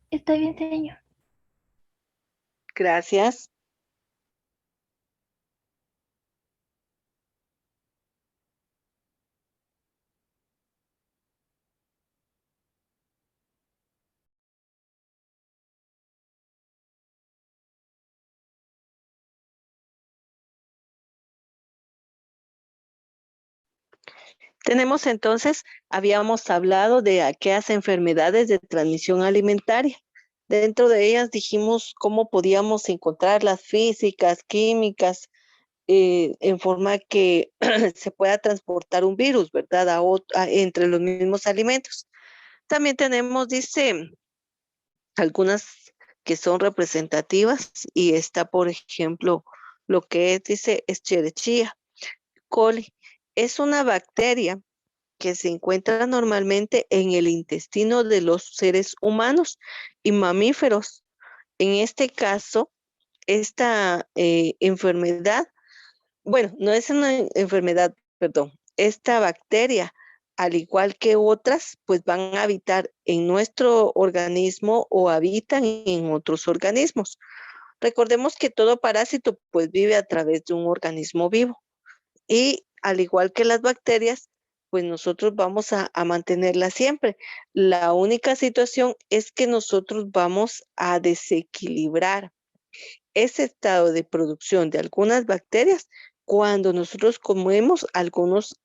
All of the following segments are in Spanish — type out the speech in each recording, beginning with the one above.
Está bien, señor. Gracias. Tenemos entonces, habíamos hablado de aquellas enfermedades de transmisión alimentaria. Dentro de ellas dijimos cómo podíamos encontrar las físicas, químicas, en forma que se pueda transportar un virus, ¿verdad? Entre los mismos alimentos. También tenemos, dice, algunas que son representativas y está, por ejemplo, lo que es, dice, Escherichia coli. Es una bacteria que se encuentra normalmente en el intestino de los seres humanos y mamíferos. En este caso, esta enfermedad, bueno, no es una enfermedad, perdón, esta bacteria, al igual que otras, pues van a habitar en nuestro organismo o habitan en otros organismos. Recordemos que todo parásito pues vive a través de un organismo vivo. Y al igual que las bacterias, pues nosotros vamos a mantenerlas siempre. La única situación es que nosotros vamos a desequilibrar ese estado de producción de algunas bacterias cuando nosotros comemos algunos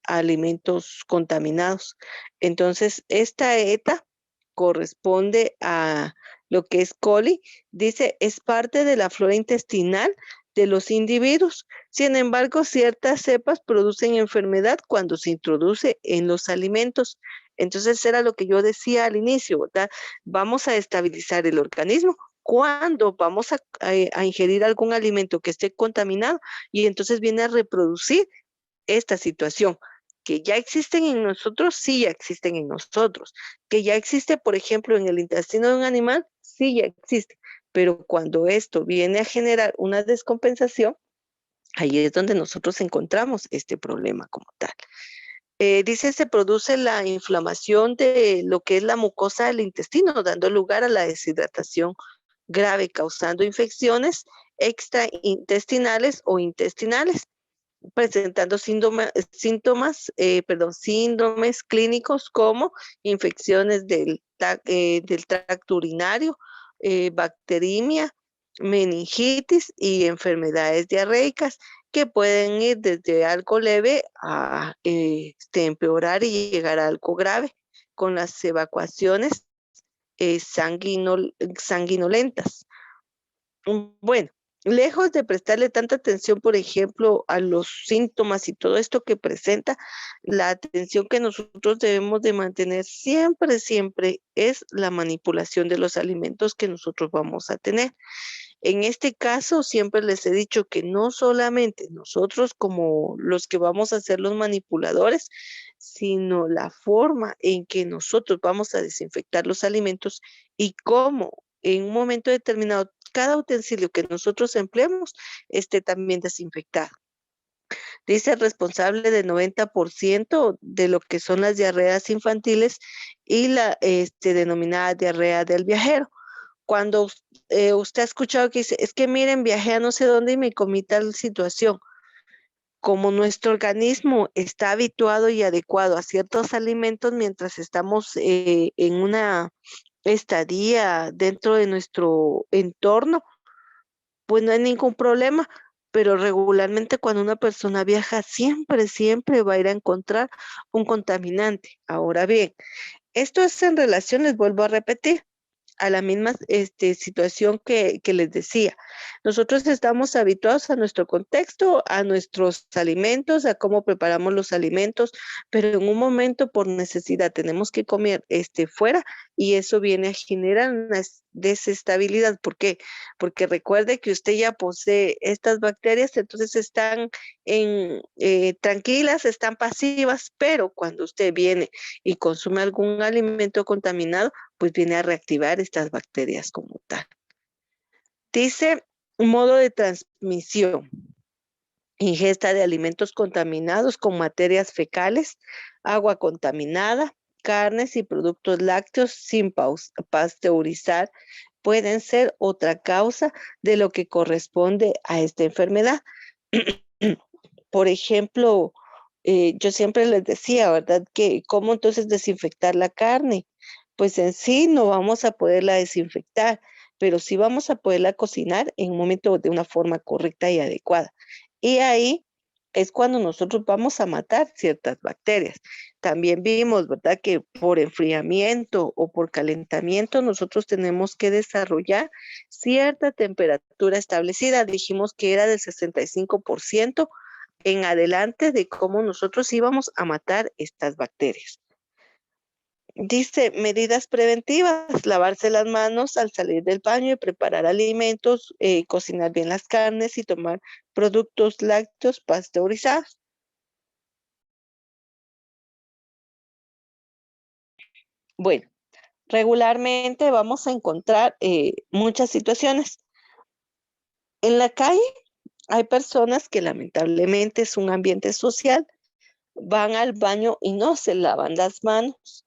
alimentos contaminados. Entonces, esta ETA corresponde a lo que es coli, dice, es parte de la flora intestinal de los individuos. Sin embargo, ciertas cepas producen enfermedad cuando se introduce en los alimentos. Entonces, era lo que yo decía al inicio, ¿verdad? Vamos a estabilizar el organismo cuando vamos a ingerir algún alimento que esté contaminado y entonces viene a reproducir esta situación. Que ya existen en nosotros, sí ya existen en nosotros. Que ya existe, por ejemplo, en el intestino de un animal, sí ya existe. Pero cuando esto viene a generar una descompensación, ahí es donde nosotros encontramos este problema como tal. Dice, se produce la inflamación de lo que es la mucosa del intestino, dando lugar a la deshidratación grave, causando infecciones extraintestinales o intestinales, presentando síndromes clínicos como infecciones del tracto urinario, bacteriemia, meningitis y enfermedades diarreicas que pueden ir desde algo leve a empeorar y llegar a algo grave con las evacuaciones sanguinolentas. Bueno, lejos de prestarle tanta atención, por ejemplo, a los síntomas y todo esto que presenta, la atención que nosotros debemos de mantener siempre, siempre es la manipulación de los alimentos que nosotros vamos a tener. En este caso, siempre les he dicho que no solamente nosotros como los que vamos a ser los manipuladores, sino la forma en que nosotros vamos a desinfectar los alimentos y cómo en un momento determinado cada utensilio que nosotros empleemos esté también desinfectado. Dice responsable del 90% de lo que son las diarreas infantiles y la denominada diarrea del viajero. Cuando usted ha escuchado que dice, es que miren, viajé a no sé dónde y me comí tal situación. Como nuestro organismo está habituado y adecuado a ciertos alimentos mientras estamos en una estadía dentro de nuestro entorno, pues no hay ningún problema. Pero regularmente cuando una persona viaja, siempre, siempre va a ir a encontrar un contaminante. Ahora bien, esto es en relación, les vuelvo a repetir, a la misma situación que les decía. Nosotros estamos habituados a nuestro contexto, a nuestros alimentos, a cómo preparamos los alimentos, pero en un momento por necesidad tenemos que comer fuera y eso viene a generar una desestabilidad. ¿Por qué? Porque recuerde que usted ya posee estas bacterias, entonces están tranquilas, están pasivas, pero cuando usted viene y consume algún alimento contaminado, pues viene a reactivar estas bacterias como tal. Dice modo de transmisión, ingesta de alimentos contaminados con materias fecales, agua contaminada, carnes y productos lácteos sin pasteurizar pueden ser otra causa de lo que corresponde a esta enfermedad. Por ejemplo, yo siempre les decía, ¿verdad? Que cómo entonces desinfectar la carne. Pues en sí no vamos a poderla desinfectar, pero sí vamos a poderla cocinar en un momento de una forma correcta y adecuada. Y ahí es cuando nosotros vamos a matar ciertas bacterias. También vimos, ¿verdad? Que por enfriamiento o por calentamiento nosotros tenemos que desarrollar cierta temperatura establecida. Dijimos que era del 65% en adelante de cómo nosotros íbamos a matar estas bacterias. Dice medidas preventivas, lavarse las manos al salir del baño y preparar alimentos, cocinar bien las carnes y tomar productos lácteos pasteurizados. Bueno, regularmente vamos a encontrar muchas situaciones. En la calle hay personas que lamentablemente es un ambiente social, van al baño y no se lavan las manos.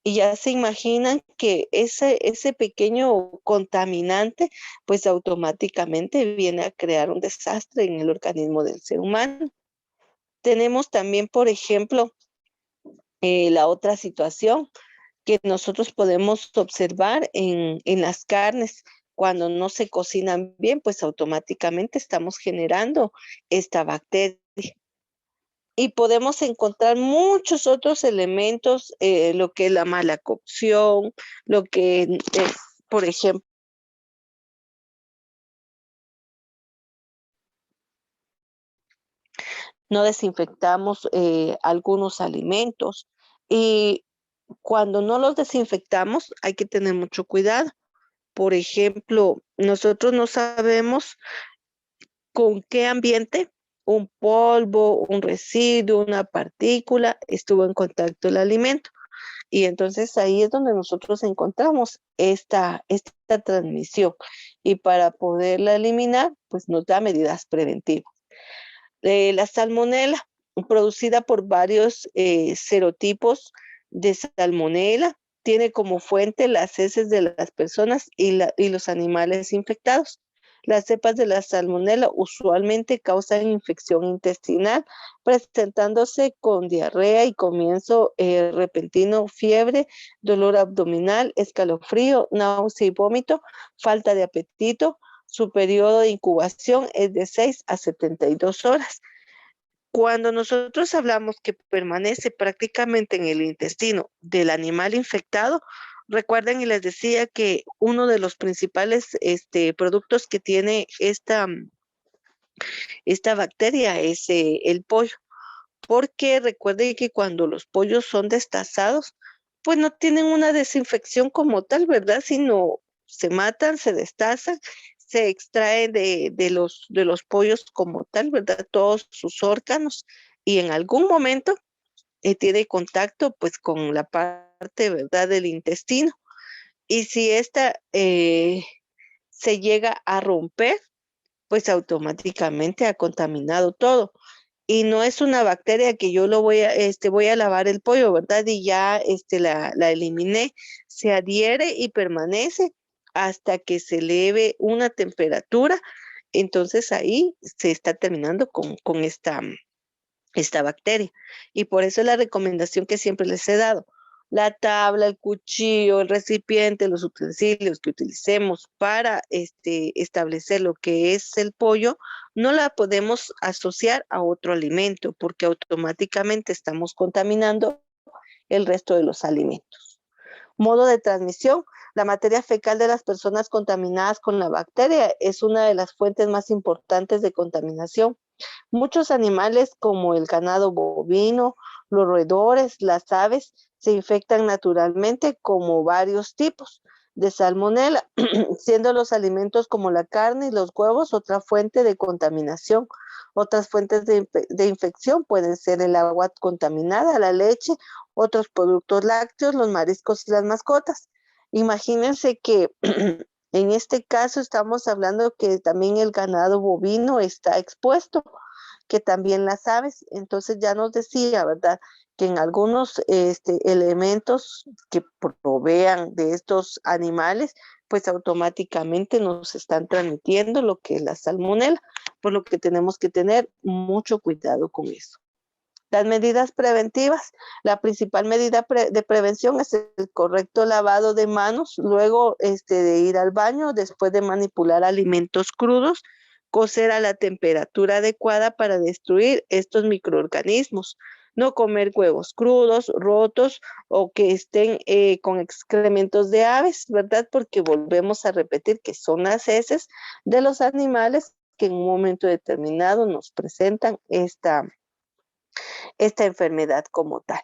Y ya se imaginan que ese pequeño contaminante, pues automáticamente viene a crear un desastre en el organismo del ser humano. Tenemos también, por ejemplo, la otra situación que nosotros podemos observar en las carnes. Cuando no se cocinan bien, pues automáticamente estamos generando esta bacteria. Y podemos encontrar muchos otros elementos, lo que es la mala cocción, lo que es, por ejemplo, no desinfectamos algunos alimentos. Y cuando no los desinfectamos, hay que tener mucho cuidado. Por ejemplo, nosotros no sabemos con qué ambiente un polvo, un residuo, una partícula estuvo en contacto el alimento. Y entonces ahí es donde nosotros encontramos esta transmisión. Y para poderla eliminar, pues nos da medidas preventivas. La salmonela, producida por varios serotipos de salmonela, tiene como fuente las heces de las personas y los animales infectados. Las cepas de la salmonela usualmente causan infección intestinal, presentándose con diarrea y comienzo repentino, fiebre, dolor abdominal, escalofrío, náusea y vómito, falta de apetito. Su periodo de incubación es de 6 a 72 horas. Cuando nosotros hablamos que permanece prácticamente en el intestino del animal infectado, recuerden y les decía que uno de los principales productos que tiene esta bacteria es el pollo, porque recuerden que cuando los pollos son destazados, pues no tienen una desinfección como tal, ¿verdad? Sino se matan, se destazan, se extraen de los pollos como tal, ¿verdad? Todos sus órganos y en algún momento tiene contacto pues con la parte, ¿verdad? Del intestino. Y si esta se llega a romper, pues automáticamente ha contaminado todo. Y no es una bacteria que yo voy a lavar el pollo, ¿verdad? Y ya la eliminé. Se adhiere y permanece hasta que se eleve una temperatura. Entonces ahí se está terminando con esta bacteria. Y por eso es la recomendación que siempre les he dado. La tabla, el cuchillo, el recipiente, los utensilios que utilicemos para establecer lo que es el pollo, no la podemos asociar a otro alimento porque automáticamente estamos contaminando el resto de los alimentos. Modo de transmisión. La materia fecal de las personas contaminadas con la bacteria es una de las fuentes más importantes de contaminación. Muchos animales como el ganado bovino, los roedores, las aves, se infectan naturalmente como varios tipos de salmonela, siendo los alimentos como la carne y los huevos otra fuente de contaminación. Otras fuentes de infección pueden ser el agua contaminada, la leche, otros productos lácteos, los mariscos y las mascotas. Imagínense que en este caso estamos hablando que también el ganado bovino está expuesto que también las aves. Entonces ya nos decía, ¿verdad? Que en algunos elementos que provean de estos animales, pues automáticamente nos están transmitiendo lo que es la salmonela, por lo que tenemos que tener mucho cuidado con eso. Las medidas preventivas. La principal medida de prevención es el correcto lavado de manos luego de ir al baño, después de manipular alimentos crudos, cocer a la temperatura adecuada para destruir estos microorganismos. No comer huevos crudos, rotos o que estén con excrementos de aves, ¿verdad? Porque volvemos a repetir que son las heces de los animales que en un momento determinado nos presentan esta enfermedad como tal.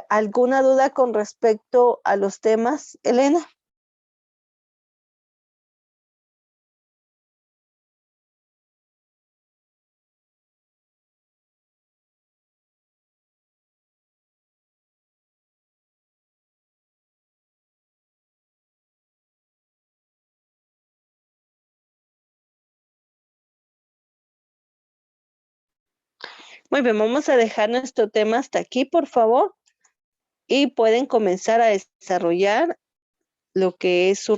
¿Alguna duda con respecto a los temas, Elena? Muy bien, vamos a dejar nuestro tema hasta aquí, por favor, y pueden comenzar a desarrollar lo que es su